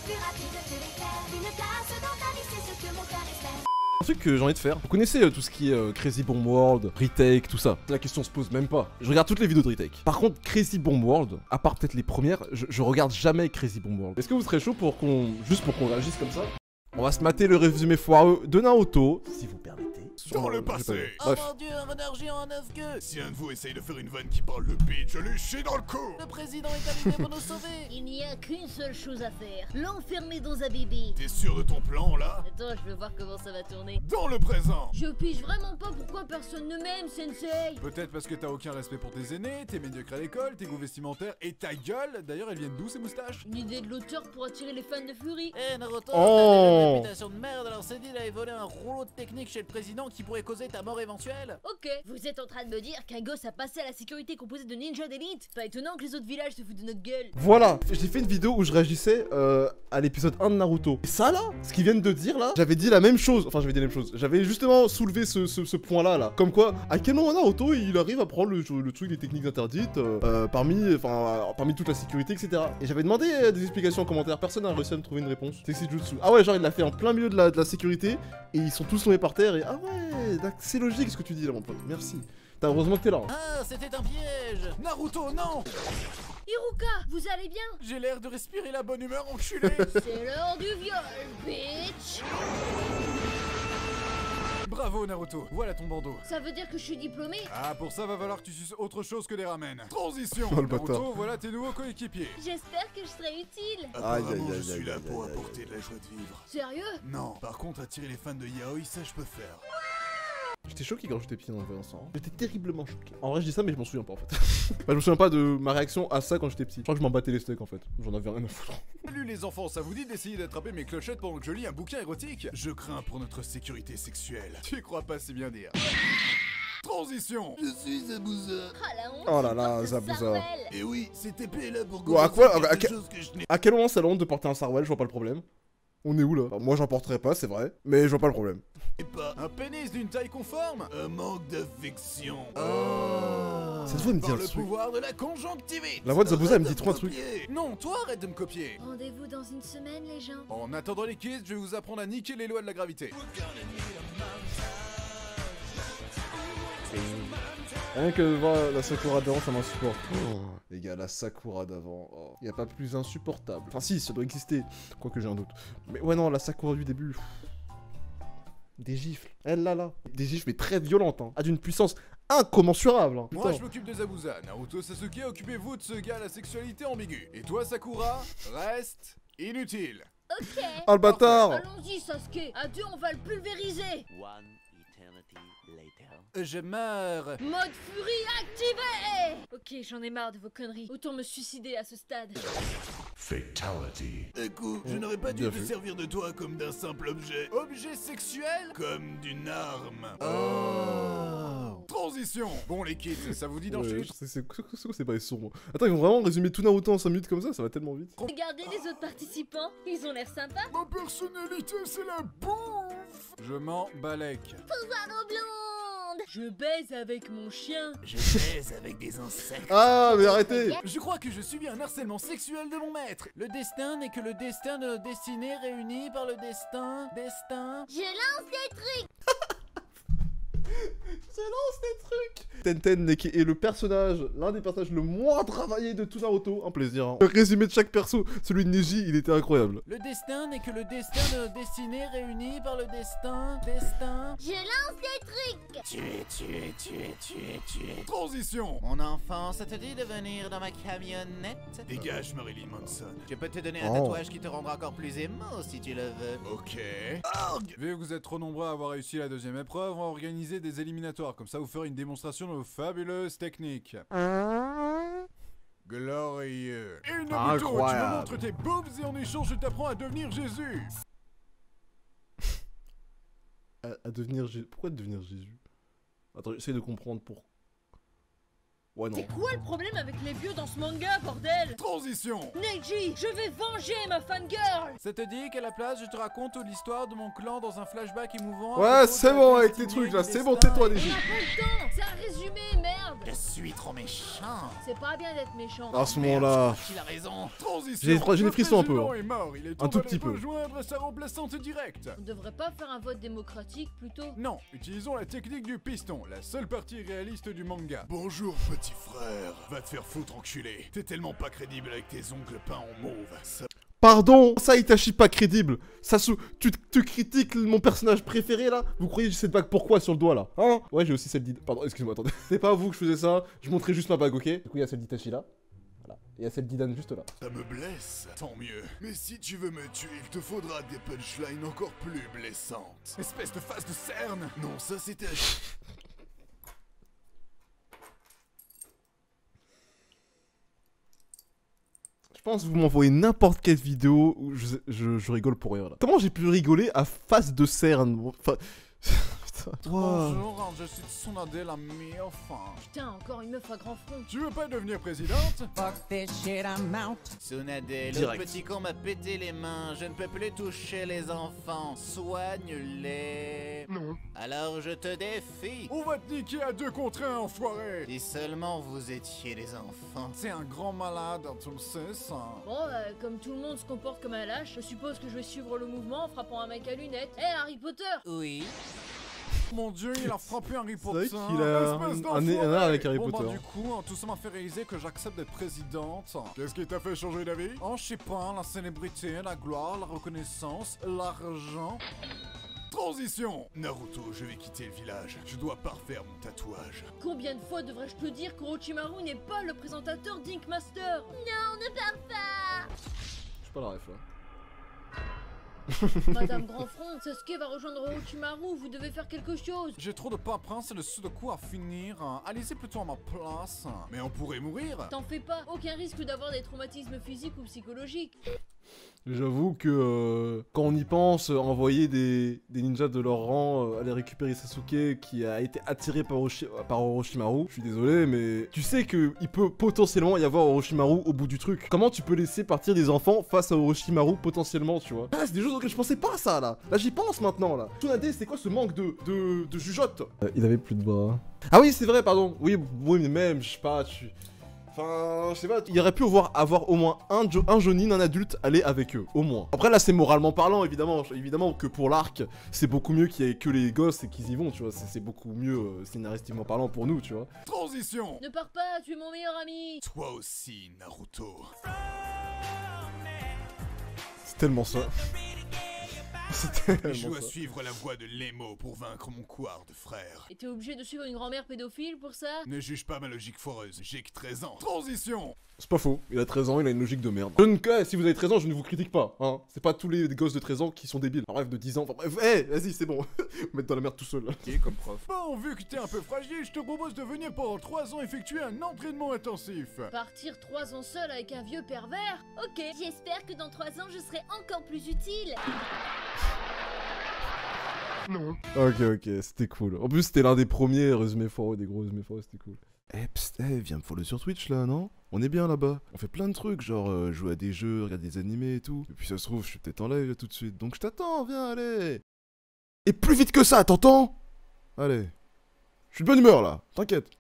plus rapide que l'éclair. Une place dans ta vie, c'est ce que mon cœur espère. Un truc que j'ai envie de faire, vous connaissez tout ce qui est Crazy Bomb World, retake, tout ça. La question se pose même pas. Je regarde toutes les vidéos de retake. Par contre, Crazy Bomb World, à part peut-être les premières, je regarde jamais Crazy Bomb World. Est-ce que vous serez chaud pour qu'on... juste pour qu'on réagisse comme ça? On va se mater le résumé foireux de Naruto, si vous permettez. Dans le passé. Oh mon dieu, un renard géant en 9 queues. Si un de vous essaye de faire une vanne qui parle de bite, je lui chie dans le cou. Le président est arrivé pour nous sauver. Il n'y a qu'une seule chose à faire, l'enfermer dans un bébé. T'es sûr de ton plan là? Attends, je veux voir comment ça va tourner. Dans le présent. Je pige vraiment pas pourquoi personne ne m'aime, Sensei. Peut-être parce que t'as aucun respect pour tes aînés, t'es médiocre à l'école, tes goûts vestimentaires et ta gueule. D'ailleurs, elles viennent d'où ces moustaches? Une idée de l'auteur pour attirer les fans de Fury. Eh Naruto, Oh. t'as une réputation de merde, alors c'est dit d'aller voler un rouleau de technique chez le président qui pourrait causer ta mort éventuelle. Ok, vous êtes en train de me dire qu'un gosse a passé à la sécurité composée de ninjas d'élite? Pas étonnant que les autres villages se foutent de notre gueule. Voilà, j'ai fait une vidéo où je réagissais à l'épisode 1 de Naruto. Et ça là, ce qu'ils viennent de dire là, j'avais dit la même chose. Enfin, j'avais dit la même chose. J'avais justement soulevé ce point là. Comme quoi, à quel moment Naruto il arrive à prendre le truc des techniques interdites parmi toute la sécurité, etc. Et j'avais demandé des explications en commentaire. Personne n'a réussi à me trouver une réponse. C'est Jutsu. Ah ouais, genre il l'a fait en plein milieu de la sécurité et ils sont tous tombés par terre. Et ah ouais, c'est logique ce que tu dis là, mon pote. Merci. T'as heureusement que t'es là. Ah, c'était un piège. Naruto, non. Hiruka, vous allez bien? J'ai l'air de respirer la bonne humeur, enculé. C'est l'heure du viol, bitch. Bravo Naruto, voilà ton bandeau. Ça veut dire que je suis diplômée? Ah, pour ça va falloir que tu suces autre chose que des ramen. Transition. Oh, le bâtard. Naruto, voilà tes nouveaux coéquipiers. J'espère que je serai utile. Apparemment, je suis là pour apporter de la joie de vivre. Sérieux? Non, par contre, attirer les fans de yaoi, ça je peux faire. J'étais choqué quand j'étais petit dans le voyant ça. J'étais terriblement choqué. En vrai, je dis ça, mais je m'en souviens pas en fait. Bah, je me souviens pas de ma réaction à ça quand j'étais petit. Je crois que je m'en battais les steaks en fait. J'en avais rien à foutre. Salut les enfants, ça vous dit d'essayer d'attraper mes clochettes pendant que je lis un bouquin érotique? Je crains pour notre sécurité sexuelle. Tu crois pas si bien dire. Transition. Je suis Zabuza. Ah la honte. Oh là là, porte Zabuza. Sarwell. Et oui, cette épée est là pour Ouais, à quoi- quelque à chose que je n'ai À quel moment c'est la honte de porter un Sarwell? Je vois pas le problème. On est où là? Moi j'en porterai pas, c'est vrai. Mais je vois pas le problème. pas. Un pénis d'une taille conforme? Un manque d'affection. Cette voix me dit Par un le truc. pouvoir de la conjonctivite. La voix de Zabuza elle me dit Arrête trop un de truc. copier. Non, toi arrête de me copier. Rendez-vous dans une semaine, les gens. En attendant les kids, je vais vous apprendre à niquer les lois de la gravité. Rien que de voir la Sakura d'avant, ça m'insupporte. Oh, les gars, la Sakura d'avant, oh. Y a pas plus insupportable. Enfin si, ça doit exister, quoique j'ai un doute. Mais ouais non, la Sakura du début... Des gifles, elle là. Des gifles mais très violentes, hein. À d'une puissance incommensurable, hein. Moi Putain. je m'occupe de Zabuza, Naruto Sasuke, occupez-vous de ce gars à la sexualité ambiguë. Et toi Sakura, reste inutile. Ok. Ah le bâtard. Allons-y, Sasuke. À deux, on va le pulvériser. One eternity later. Je meurs. Mode furie activé. Ok, j'en ai marre de vos conneries. Autant me suicider à ce stade. Fatality. Écoute, je n'aurais pas dû Bien me vu. servir de toi comme d'un simple objet. Objet sexuel? Comme d'une arme. Transition. Bon les kids, ça vous dit Ouais, d'enchaîner? c'est quoi ces bails sombres? Attends, ils vont vraiment résumer tout Naruto en 5 minutes comme ça va tellement vite. Regardez les autres participants. Ils ont l'air sympas. Ma personnalité, c'est la bouffe. Je m'en balèque. Pouvoir blonde. Je baise avec mon chien. Je baise avec des insectes. Ah mais arrêtez. Je crois que je subis un harcèlement sexuel de mon maître. Le destin n'est que le destin de nos destinées réunies par le destin. Destin. Je lance des trucs. Je lance des trucs. Tenten n'est est le personnage, l'un des personnages le moins travaillé de tout Naruto. Un plaisir. Hein. Le résumé de chaque perso, celui de Neji, il était incroyable. Le destin n'est que le destin de nos destinées réunies par le destin. Destin. Je lance des trucs. Tuer. Transition. Mon enfant, ça te dit de venir dans ma camionnette? Dégage, Marilyn Manson. Je peux te donner un Oh. tatouage qui te rendra encore plus émo si tu le veux. Ok. Vu que vous êtes trop nombreux à avoir réussi la deuxième épreuve, on va organiser des éliminatoires. Comme ça, vous ferez une démonstration de vos fabuleuses techniques. Glorieux. Et Naruto, tu me Incroyable. montres tes boobs et en échange, je t'apprends à devenir Jésus. À devenir Jésus. Pourquoi devenir Jésus? Attends, j'essaie de comprendre pour. Ouais non. C'est quoi le problème avec les vieux dans ce manga, bordel? Transition. Neji, je vais venger ma fangirl. Ça te dit qu'à la place, je te raconte l'histoire de mon clan dans un flashback émouvant. à Ouais, propos c'est de la bon avec tes destinée, trucs là, du c'est bon, destin tais-toi et- Neji. On n'a pas le temps. C'est un résumé, merde. merde. Je suis trop méchant. C'est pas bien d'être méchant. À ce moment-là... Il a raison. Transition. J'ai des frissons un peu, Le hein. président est mort, il est Un temps tout d'aller petit peu. rejoindre sa remplaçante directe. On devrait pas faire un vote démocratique plutôt? Non, utilisons la technique du piston, la seule partie réaliste du manga. Bonjour, petit frère. Va te faire foutre, enculé. T'es tellement pas crédible avec tes ongles peints en mauve. Ça... Pardon, ça Itachi pas crédible. Tu critiques mon personnage préféré là? Vous croyez que j'ai cette bague pourquoi sur le doigt là? Hein? Ouais, j'ai aussi celle d'Itachi. Pardon, excusez-moi, attendez. C'est pas à vous que je faisais ça, je montrais juste ma bague, ok? Du coup, il y a celle d'Itachi là. Voilà. Et il y a celle d'Idan juste là. Ça me blesse, tant mieux. Mais si tu veux me tuer, il te faudra des punchlines encore plus blessantes. Espèce de face de cerne. Non, ça c'était... Je pense que vous m'envoyez n'importe quelle vidéo où je rigole pour rien là. Comment j'ai pu rigoler à face de cerne? Enfin... Putain. Wow. Bonjour, je suis Tsunade la mi-enfant. Putain, encore une meuf à grand front. Tu veux pas devenir présidente? Tsunade, le Direct. petit con m'a pété les mains. Je ne peux plus toucher les enfants. Soigne-les. Non. Alors je te défie. On va te niquer à 2 contre 1, enfoiré. Si seulement vous étiez des enfants. C'est un grand malade, tu le sais ça. Bon, comme tout le monde se comporte comme un lâche, je suppose que je vais suivre le mouvement en frappant un mec à lunettes. Hé, Harry Potter! Oui. Mon dieu, il a frappé Harry C'est vrai Potter. qu'il a Espèce un art avec Harry Bon, Potter. bah, du coup, tout ça m'a fait réaliser que j'accepte d'être présidente. Qu'est-ce qui t'a fait changer d'avis? Oh, je sais pas, la célébrité, la gloire, la reconnaissance, l'argent. Transition. Naruto, je vais quitter le village. Je dois parfaire mon tatouage. Combien de fois devrais-je te dire qu'Orochimaru n'est pas le présentateur d'Ink Master? Non, ne pars pas. Je suis pas la ref là. Madame Grandfront, Sasuke va rejoindre Orochimaru, vous devez faire quelque chose. J'ai trop de paperasse et de sudoku à finir. Allez-y plutôt à ma place. Mais on pourrait mourir. T'en fais pas, aucun risque d'avoir des traumatismes physiques ou psychologiques. J'avoue que quand on y pense, envoyer des ninjas de leur rang aller récupérer Sasuke qui a été attiré par Orochimaru, je suis désolé, mais tu sais que il peut potentiellement y avoir Orochimaru au bout du truc. Comment tu peux laisser partir des enfants face à Orochimaru potentiellement, tu vois? Ah, c'est des choses auxquelles je pensais pas ça là. Là j'y pense maintenant là. Tsunade, c'est quoi ce manque de jugeote? Il avait plus de bras. Ah oui, c'est vrai, pardon. Oui, mais même, je sais pas, Enfin, je sais pas, il aurait pu avoir au moins un Jonin, un adulte, aller avec eux, au moins. Après là c'est moralement parlant, évidemment que pour l'arc, c'est beaucoup mieux qu'il y ait que les gosses et qu'ils y vont, tu vois, c'est beaucoup mieux scénaristiquement parlant pour nous, tu vois. Transition. Ne pars pas, tu es mon meilleur ami. Toi aussi, Naruto. C'est tellement ça. C'est Je tellement dois ça. suivre la voie de Lemo pour vaincre mon couard de frère. Et t'es obligé de suivre une grand-mère pédophile pour ça? Ne juge pas ma logique foireuse, j'ai que 13 ans. Transition. C'est pas faux, il a 13 ans, il a une logique de merde. Si vous avez 13 ans, je ne vous critique pas, hein. C'est pas tous les gosses de 13 ans qui sont débiles. Enfin, bref, de 10 ans, enfin bref, vas-y, c'est bon. Mettre dans la merde tout seul, là. Qui est comme prof? Bon, vu que t'es un peu fragile, je te propose de venir pendant 3 ans effectuer un entraînement intensif. Partir 3 ans seul avec un vieux pervers? Ok. J'espère que dans 3 ans, je serai encore plus utile. Ok, c'était cool. En plus, c'était l'un des premiers résumés foireux, des gros résumés foireux, c'était cool. Psst, viens me follow sur Twitch là, non? On est bien là-bas. On fait plein de trucs, genre jouer à des jeux, regarder des animés et tout. Et puis ça se trouve, je suis peut-être en live là tout de suite. Donc je t'attends, viens, allez. Et plus vite que ça, t'entends? Allez. Je suis de bonne humeur là, t'inquiète.